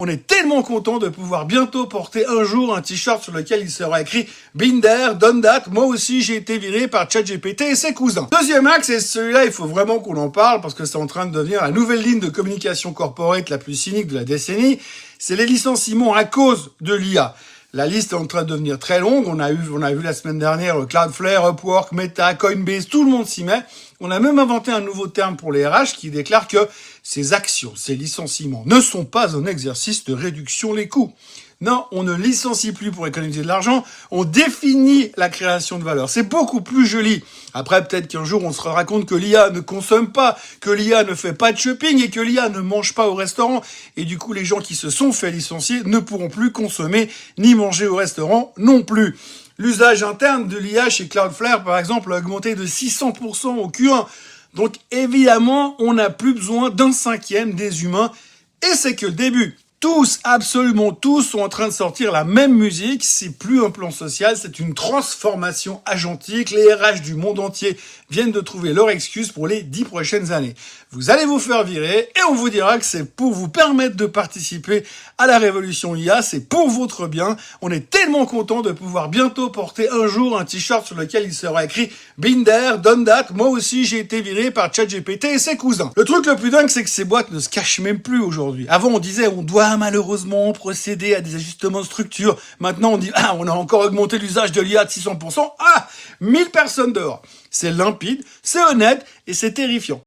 On est tellement content de pouvoir bientôt porter un jour un t-shirt sur lequel il sera écrit « Been there, done that, moi aussi j'ai été viré par ChatGPT et ses cousins ». Deuxième axe, et celui-là il faut vraiment qu'on en parle parce que c'est en train de devenir la nouvelle ligne de communication corporate la plus cynique de la décennie, c'est les licenciements à cause de l'IA. La liste est en train de devenir très longue. On a vu la semaine dernière Cloudflare, Upwork, Meta, Coinbase, tout le monde s'y met. On a même inventé un nouveau terme pour les RH qui déclare que ces actions, ces licenciements ne sont pas un exercice de réduction des coûts. Non, on ne licencie plus pour économiser de l'argent, on définit la création de valeur. C'est beaucoup plus joli. Après, peut-être qu'un jour, on se rendra compte que l'IA ne consomme pas, que l'IA ne fait pas de shopping et que l'IA ne mange pas au restaurant. Et du coup, les gens qui se sont fait licencier ne pourront plus consommer ni manger au restaurant non plus. L'usage interne de l'IA chez Cloudflare, par exemple, a augmenté de 600% au Q1. Donc, évidemment, on n'a plus besoin d'un cinquième des humains. Et c'est que le début. Tous, absolument tous, sont en train de sortir la même musique. C'est plus un plan social, c'est une transformation agentique. Les RH du monde entier viennent de trouver leur excuse pour les 10 prochaines années. Vous allez vous faire virer et on vous dira que c'est pour vous permettre de participer à la révolution IA. C'est pour votre bien. On est tellement content de pouvoir bientôt porter un jour un t-shirt sur lequel il sera écrit « Been there, done that, moi aussi j'ai été viré par ChatGPT et ses cousins ». Le truc le plus dingue, c'est que ces boîtes ne se cachent même plus aujourd'hui. Avant, on disait on doit malheureusement procéder à des ajustements de structure. Maintenant, on dit on a encore augmenté l'usage de l'IA de 600%. 1000 personnes dehors. C'est limpide, c'est honnête et c'est terrifiant.